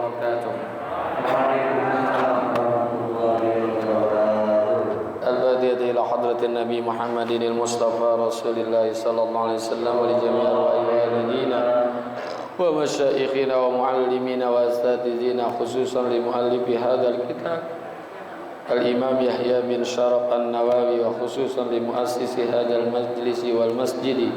wabarakatuh. Al-Fatihah ila hadratin Nabi Muhammadin al-Mustafa Rasulillah sallallahu alaihi wasallam wa li jami'i walidina wa masyayikhina wa muallimina wa asatidina khususan li muallifi hadzal kitab Al-Imam Yahya bin Syaraf An-Nawawi wa khususan li muassisi hadzal majlisi wal masjidi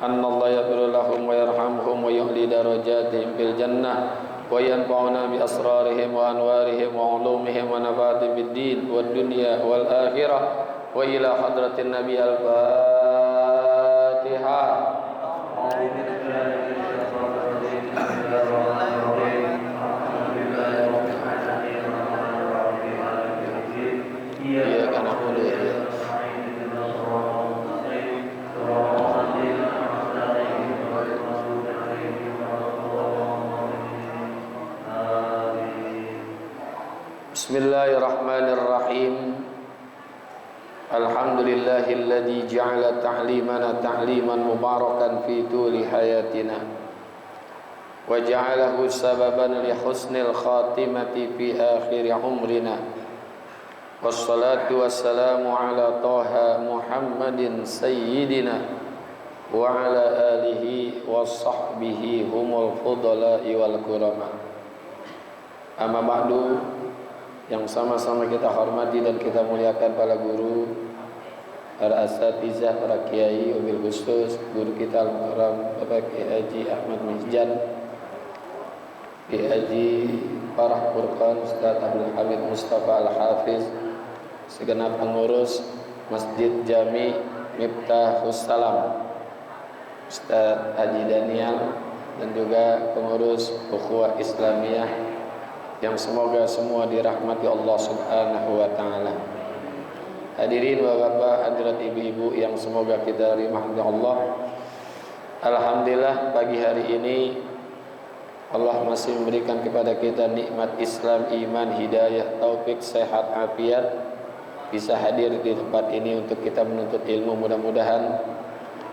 anna Allah yaghfir lahum wa yarhamhum wa yu'li darajatihim fil jannah wa yanfa'una bi asrarihim wa anwarihim wa ulumihim wa nafa'ati bid din wad dunya wal akhirah wa ila hadratin nabi al-Fatihah. Iya kan aku lihat. Bismillahirrahmanirrahim. Alhamdulillahilladzi ja'ala ta'limana ta'liman mubarakan fi tuli hayatina wa ja'alahu sababan li husnil khatimati fi akhir umrina. Wassalatu wassalamu ala Taha Muhammadin sayyidina wa ala alihi wa sahbihi humul fudala'i wal kurama. Amma ba'du, yang sama-sama kita hormati dan kita muliakan para guru, para asatizah, para kiai, wabil khusus guru kita al-mukarram Bapak Kiai Haji Ahmad Mihjan, Kiai Haji Farah Furqan, Ustaz Abdul Hamid Mustafa Al-Hafiz, segenap pengurus Masjid Jami Miftahus Salam, Ustaz Haji Daniel, dan juga pengurus Ukhuwah Islamiyah yang semoga semua dirahmati Allah Subhanahu wa taala. Hadirin bapak-bapak, hadirat ibu-ibu yang semoga kita dirahmati Allah. Alhamdulillah pagi hari ini Allah masih memberikan kepada kita nikmat Islam, iman, hidayah, taufik, sehat, afiat, bisa hadir di tempat ini untuk kita menuntut ilmu. Mudah-mudahan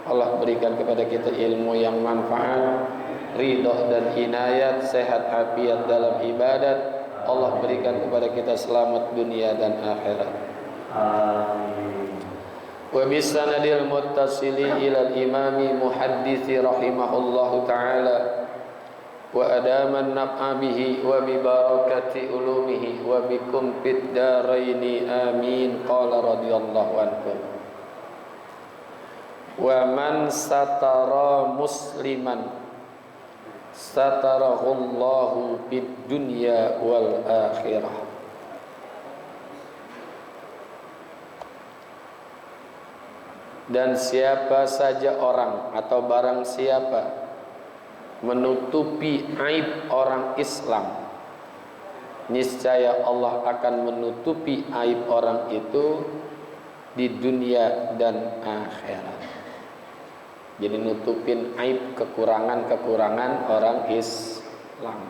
Allah berikan kepada kita ilmu yang manfaat, ridho dan inayat, sehat afiat dalam ibadat. Allah berikan kepada kita selamat dunia dan akhirat. Amin. Wa bisanadil muttasili ilal imami muhaddisi rahimahullahu ta'ala wa adaman naf'a bihi wa bi barakati ulumihi wa bikum fid daraini amin. Qala radhiyallahu anhu, wa man satara musliman satarahullahu fid dunya wal akhirah. Dan siapa saja orang atau barang siapa menutupi aib orang Islam, niscaya Allah akan menutupi aib orang itu di dunia dan akhirat. Jadi nutupin aib, kekurangan-kekurangan orang Islam.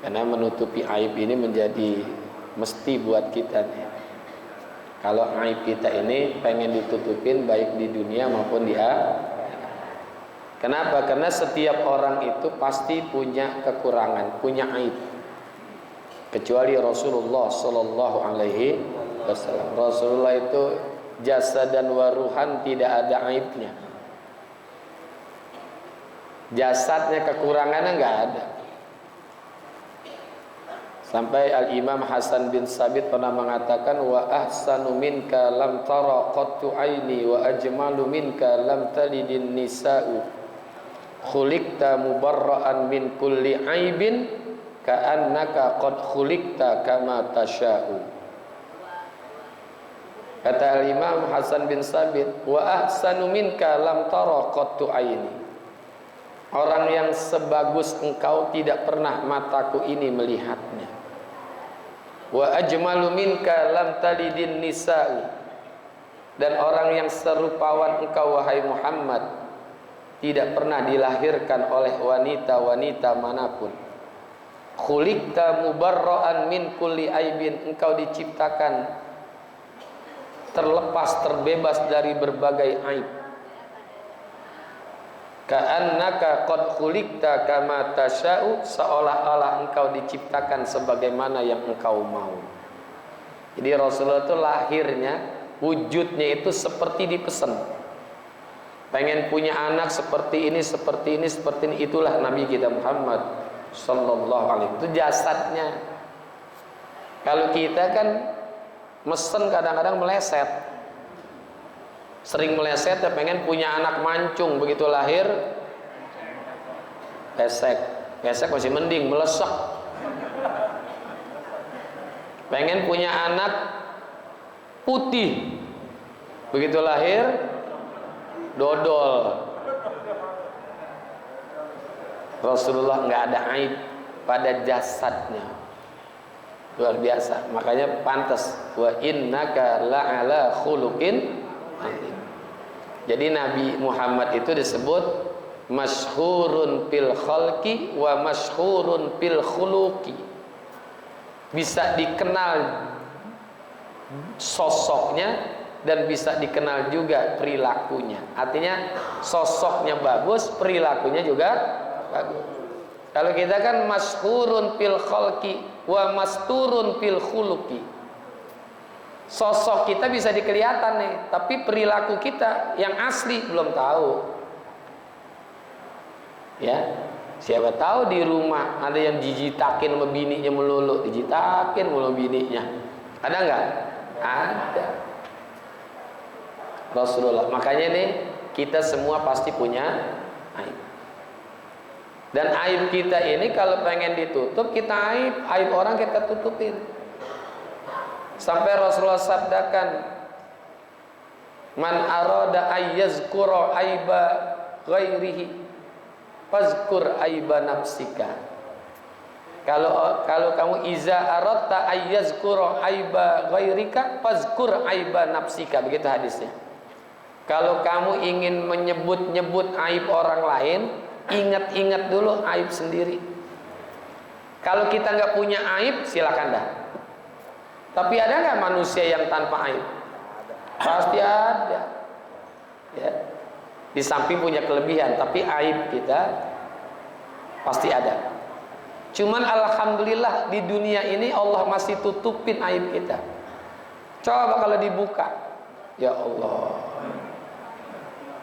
Karena menutupi aib ini menjadi mesti buat kita nih. Kalau aib kita ini pengen ditutupin baik di dunia maupun di akhirat. Kenapa? Karena setiap orang itu pasti punya kekurangan, punya aib. Kecuali Rasulullah sallallahu alaihi wasallam. Rasulullah itu jasad dan waruhan tidak ada aibnya. Jasadnya kekurangannya enggak ada. Sampai Al-Imam Hasan bin Sabit pernah mengatakan, wa ahsanu minka lam tara qattu aini wa ajmalu minka lam talidin nisa'u khuliqta mubarra'an min kulli aibin ka'annaka qad khuliqta kama tasha'u. Kata Al-Imam Hasan bin Sabit, wa ahsanu minka lam tara qattu aini. Orang yang sebagus engkau tidak pernah mataku ini melihatnya. Wa ajmalu minka lam talidin nisa'u. Dan orang yang serupawan engkau wahai Muhammad tidak pernah dilahirkan oleh wanita-wanita manapun. Khuliqta mubarra'an min kulli aibin. Engkau diciptakan terlepas, terbebas dari berbagai aib. Ka'annaka qad khuliqta kama tasya'u, seolah-olah engkau diciptakan sebagaimana yang engkau mau. Jadi Rasulullah itu lahirnya, wujudnya itu seperti dipesan. Pengen punya anak seperti ini, seperti ini, seperti ini. Itulah Nabi kita Muhammad sallallahu alaihi wasallam. Itu jasadnya. Kalau kita kan mesen kadang-kadang meleset. Sering meleset ya, pengen punya anak mancung, begitu lahir pesek. Pesek masih mending, melesek. Pengen punya anak putih, begitu lahir dodol. Rasulullah nggak ada aib pada jasadnya, luar biasa. Makanya pantas, wa innaka la'ala khuluqin azim. Jadi Nabi Muhammad itu disebut masyhurun fil khalqi wa masyhurun fil khuluqi. Bisa dikenal sosoknya dan bisa dikenal juga perilakunya. Artinya sosoknya bagus, perilakunya juga bagus. Kalau kita kan masyhurun fil khalqi wa masturun fil khuluqi. Sosok kita bisa dikelihatan nih, tapi perilaku kita yang asli belum tahu. Ya, siapa tahu di rumah ada yang dijitakin sama bininya melulu, dijitakin mulu bininya. Ada nggak? Ada. Rasulullah. Makanya nih kita semua pasti punya aib. Dan aib kita ini kalau pengen ditutup, kita aib orang kita tutupin. Sampai Rasulullah sabdakan, man arada ayyazkura aiba ghairihi fazkur aiba nafsika. Kalau kamu iza aradta ayyazkura aiba ghairika fazkur aiba nafsika, begitu hadisnya. Kalau kamu ingin menyebut-nyebut aib orang lain, ingat-ingat dulu aib sendiri. Kalau kita nggak punya aib, silakan dah. Tapi ada nggak manusia yang tanpa aib? Pasti ada. Ya. Di samping punya kelebihan, tapi aib kita pasti ada. Cuman alhamdulillah di dunia ini Allah masih tutupin aib kita. Coba kalau dibuka, ya Allah.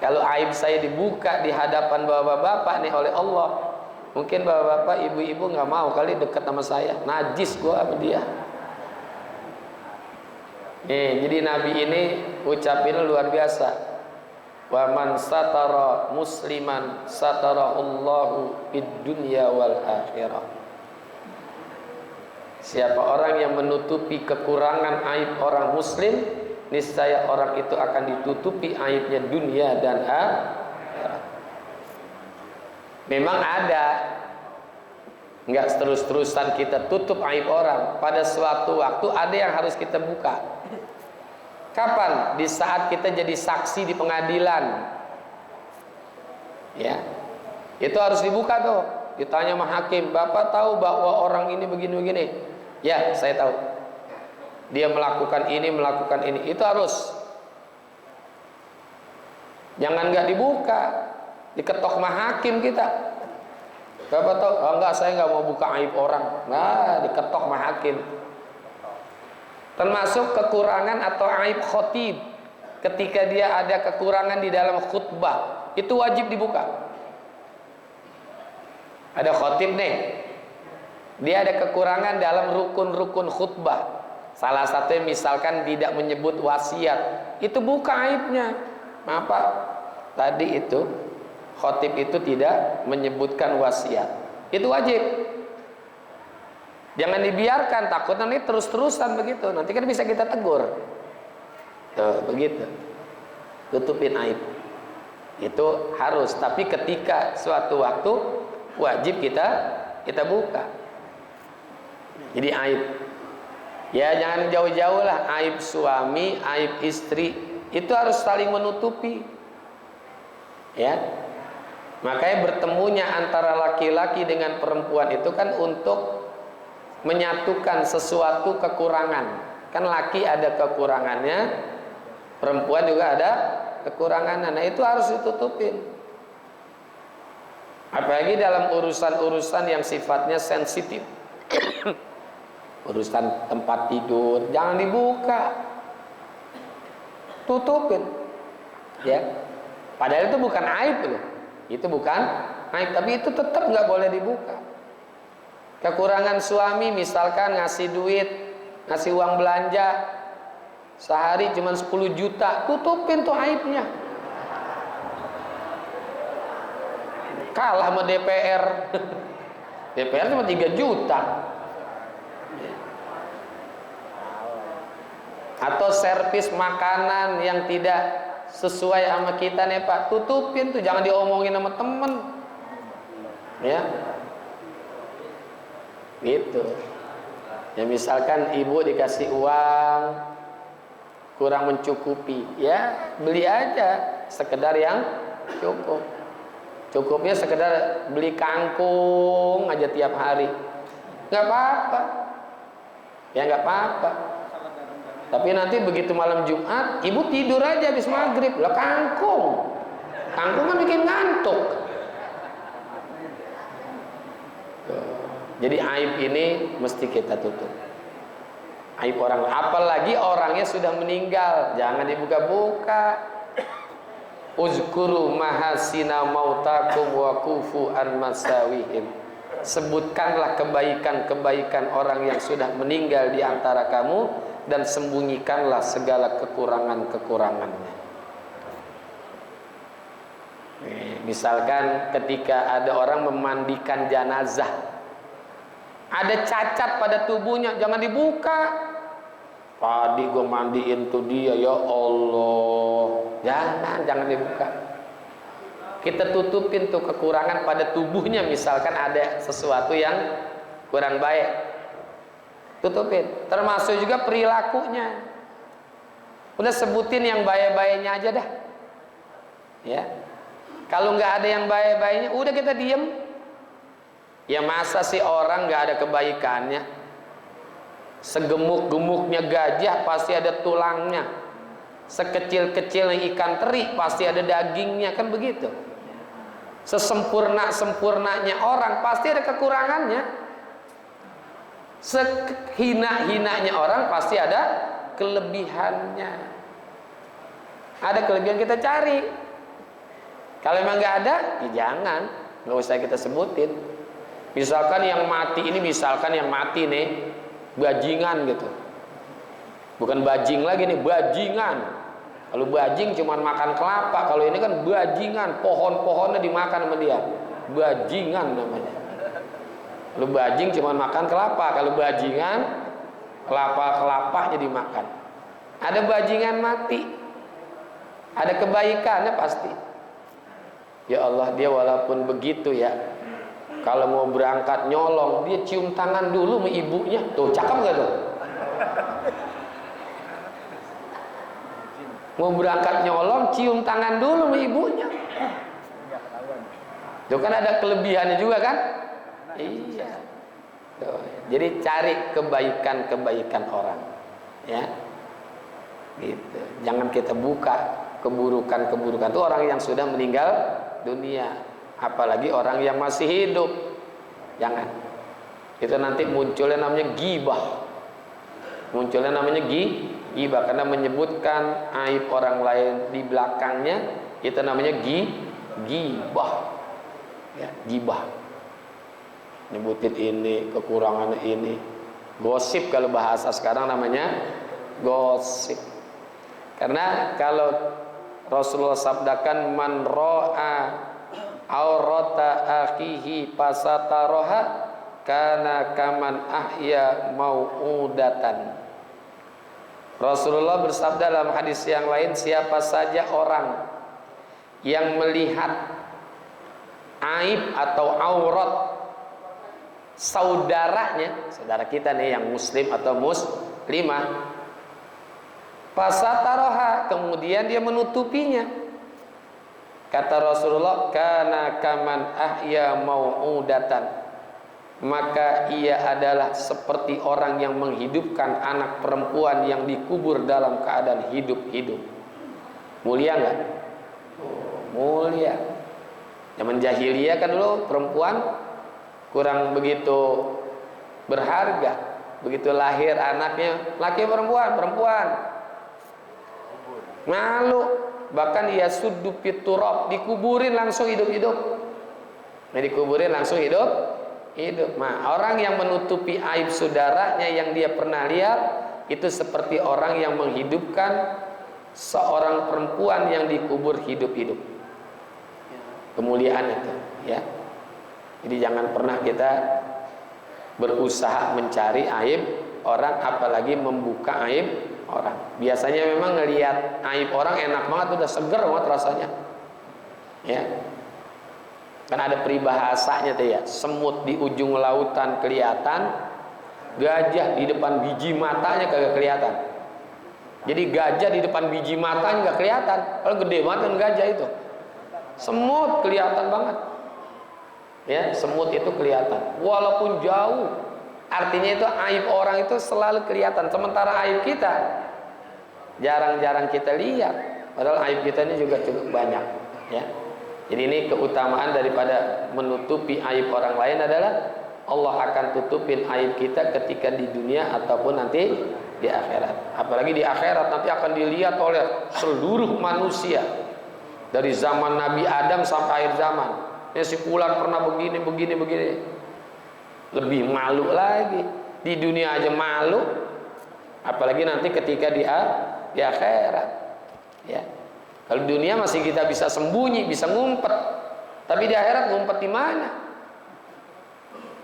Kalau aib saya dibuka di hadapan bapak-bapak nih oleh Allah, mungkin bapak-bapak, ibu-ibu nggak mau kali dekat sama saya. Najis gua sama dia. Jadi Nabi ini ucapin luar biasa. Wa man satara musliman satarahullahu fid dunya wal akhirah. Siapa orang yang menutupi kekurangan aib orang muslim, niscaya orang itu akan ditutupi aibnya dunia dan akhirat. Memang ada, nggak terus-terusan kita tutup aib orang. Pada suatu waktu ada yang harus kita buka. Kapan? Di saat kita jadi saksi di pengadilan. Ya. Itu harus dibuka tuh. Ditanya sama hakim, "Bapak tahu bahwa orang ini begini-begini?" "Ya, saya tahu. Dia melakukan ini, melakukan ini." Itu harus. Jangan nggak dibuka. Diketok sama hakim kita. "Bapak tahu?" "Oh, enggak, saya nggak mau buka aib orang." Nah, diketok sama hakim. Termasuk kekurangan atau aib khotib. Ketika dia ada kekurangan di dalam khutbah, itu wajib dibuka. Ada khotib nih, dia ada kekurangan dalam rukun-rukun khutbah. Salah satunya misalkan tidak menyebut wasiat, itu buka aibnya. Maaf Pak, tadi itu khotib itu tidak menyebutkan wasiat. Itu wajib. Jangan dibiarkan, takut nanti terus-terusan begitu. Nanti kan bisa kita tegur. Tuh, begitu. Tutupin aib. Itu harus, tapi ketika suatu waktu wajib kita buka. Jadi aib. Ya jangan jauh-jauh lah, aib suami, aib istri, itu harus saling menutupi. Ya. Makanya bertemunya antara laki-laki dengan perempuan itu kan untuk menyatukan sesuatu kekurangan. Kan laki ada kekurangannya, perempuan juga ada kekurangannya. Nah itu harus ditutupin. Apalagi dalam urusan-urusan yang sifatnya sensitif. Urusan tempat tidur jangan dibuka, tutupin, ya. Padahal itu bukan aib loh, itu bukan aib, tapi itu tetap nggak boleh dibuka. Kekurangan suami misalkan ngasih duit, ngasih uang belanja sehari cuma 10 juta, tutupin tuh aibnya. Kalah sama DPR. DPR cuma 3 juta. Atau servis makanan yang tidak sesuai sama kita nih Pak, tutupin tuh, jangan diomongin sama temen, ya. Gitu. Ya misalkan ibu dikasih uang kurang mencukupi, ya beli aja sekedar yang cukup. Cukupnya sekedar beli kangkung aja tiap hari, nggak apa-apa, ya nggak apa-apa. Tapi nanti begitu malam Jumat, ibu tidur aja habis maghrib, lah kangkung kan bikin ngantuk. Jadi aib ini mesti kita tutup. Aib orang, apalagi orangnya sudah meninggal, jangan dibuka-buka. Uzkuru mahasina mautakum wa kufu an masawihim. Sebutkanlah kebaikan-kebaikan orang yang sudah meninggal di antara kamu dan sembunyikanlah segala kekurangan-kekurangannya. Misalkan ketika ada orang memandikan jenazah, ada cacat pada tubuhnya, jangan dibuka. Tadi gue mandiin tuh dia, ya Allah, jangan dibuka. Kita tutupin tuh kekurangan pada tubuhnya. Misalkan ada sesuatu yang kurang baik, tutupin. Termasuk juga perilakunya. Udah sebutin yang baik-baiknya aja dah, ya. Kalau nggak ada yang baik-baiknya, udah kita diem. Ya masa sih orang nggak ada kebaikannya? Segemuk-gemuknya gajah pasti ada tulangnya, sekecil-kecilnya ikan teri pasti ada dagingnya, kan begitu. Sesempurna-sempurnanya orang pasti ada kekurangannya. Sehina-hinanya orang pasti ada kelebihannya. Ada kelebihan kita cari. Kalau emang nggak ada, ya jangan, nggak usah kita sebutin. Misalkan yang mati ini, nih bajingan gitu, bukan bajing lagi nih, bajingan. Kalau bajing cuma makan kelapa, kalau ini kan bajingan, pohon-pohonnya dimakan sama dia, bajingan namanya. Kalau bajing cuma makan kelapa, kalau bajingan kelapa-kelapanya dimakan. Ada bajingan mati, ada kebaikannya pasti. Ya Allah, dia walaupun begitu ya, kalau mau berangkat nyolong, dia cium tangan dulu sama ibunya. Tuh, cakep gak tuh? Mau berangkat nyolong, cium tangan dulu sama ibunya. Tuh kan ada kelebihannya juga kan? Iya. Tuh. Jadi cari kebaikan-kebaikan orang, ya. Gitu. Jangan kita buka keburukan-keburukan. Itu orang yang sudah meninggal dunia. Apalagi orang yang masih hidup, jangan. Itu nanti munculnya namanya ghibah. Munculnya namanya ghibah karena menyebutkan aib orang lain di belakangnya, itu namanya ghibah. Ya, ghibah. Nyebutin ini, kekurangan ini. Gosip kalau bahasa sekarang namanya gosip. Karena kalau Rasulullah sabdakan man ra'a aurata akhihi pasataroha kana kaman ahya mau'udatan. Rasulullah bersabda dalam hadis yang lain, siapa saja orang yang melihat aib atau aurat saudaranya, saudara kita nih yang muslim atau muslimah, pasataroha, kemudian dia menutupinya. Kata Rasulullah, kana kaman ahya mau'udatan, maka ia adalah seperti orang yang menghidupkan anak perempuan yang dikubur dalam keadaan hidup-hidup. Mulia enggak? Mulia. Zaman jahiliyah kan dulu perempuan kurang begitu berharga. Begitu lahir anaknya, laki perempuan, perempuan. Malu, bahkan ia suddu fiturab, dikuburin langsung hidup-hidup. Nah, dikuburin langsung hidup. Nah, orang yang menutupi aib saudaranya yang dia pernah lihat itu seperti orang yang menghidupkan seorang perempuan yang dikubur hidup-hidup. Kemuliaan itu, ya. Jadi jangan pernah kita berusaha mencari aib orang, apalagi membuka aib orang. Biasanya memang ngelihat aib orang enak banget, udah seger banget rasanya, ya. Kan ada peribahasanya tuh ya, semut di ujung lautan kelihatan, gajah di depan biji matanya kagak kelihatan. Jadi gajah di depan biji matanya nggak kelihatan, kalau gede banget kan gajah itu. Semut kelihatan banget, ya, semut itu kelihatan walaupun jauh. Artinya itu aib orang itu selalu kelihatan, sementara aib kita jarang-jarang kita lihat, padahal aib kita ini juga cukup banyak, ya. Jadi ini keutamaan daripada menutupi aib orang lain adalah Allah akan tutupin aib kita ketika di dunia ataupun nanti di akhirat. Apalagi di akhirat nanti akan dilihat oleh seluruh manusia. Dari zaman Nabi Adam sampai akhir zaman. Ini si fulan pernah begini. Lebih malu lagi. Di dunia aja malu, apalagi nanti ketika di akhirat. Ya. Kalau di dunia masih kita bisa sembunyi, bisa ngumpet. Tapi di akhirat ngumpet di mana?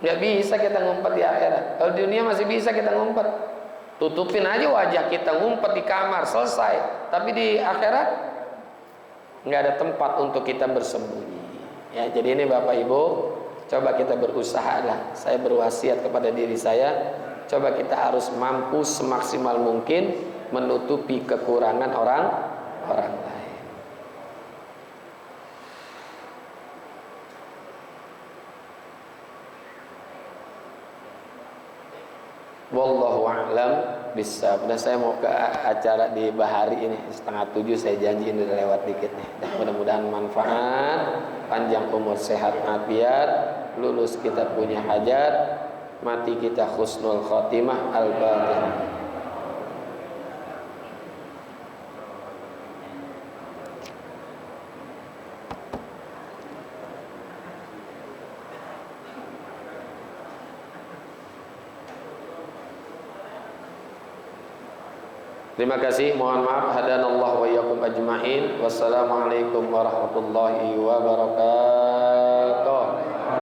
Nggak bisa kita ngumpet di akhirat. Kalau di dunia masih bisa kita ngumpet. Tutupin aja wajah kita, ngumpet di kamar, selesai. Tapi di akhirat nggak ada tempat untuk kita bersembunyi, ya. Jadi ini Bapak Ibu, coba kita berusaha lah. Saya berwasiat kepada diri saya, coba kita harus mampu semaksimal mungkin menutupi kekurangan orang lain. Wallahu a'lam bishawab. Dan saya mau ke acara di Bahari ini 6:30, saya janji ini udah lewat dikit nih. Dan mudah-mudahan manfaat, panjang umur, sehat, afiat, lulus kita punya hajat, mati kita husnul khotimah. Al-Fatihah. Terima kasih, mohon maaf, hadanallahu wa iyyakum ajmain. Wassalamualaikum warahmatullahi wabarakatuh.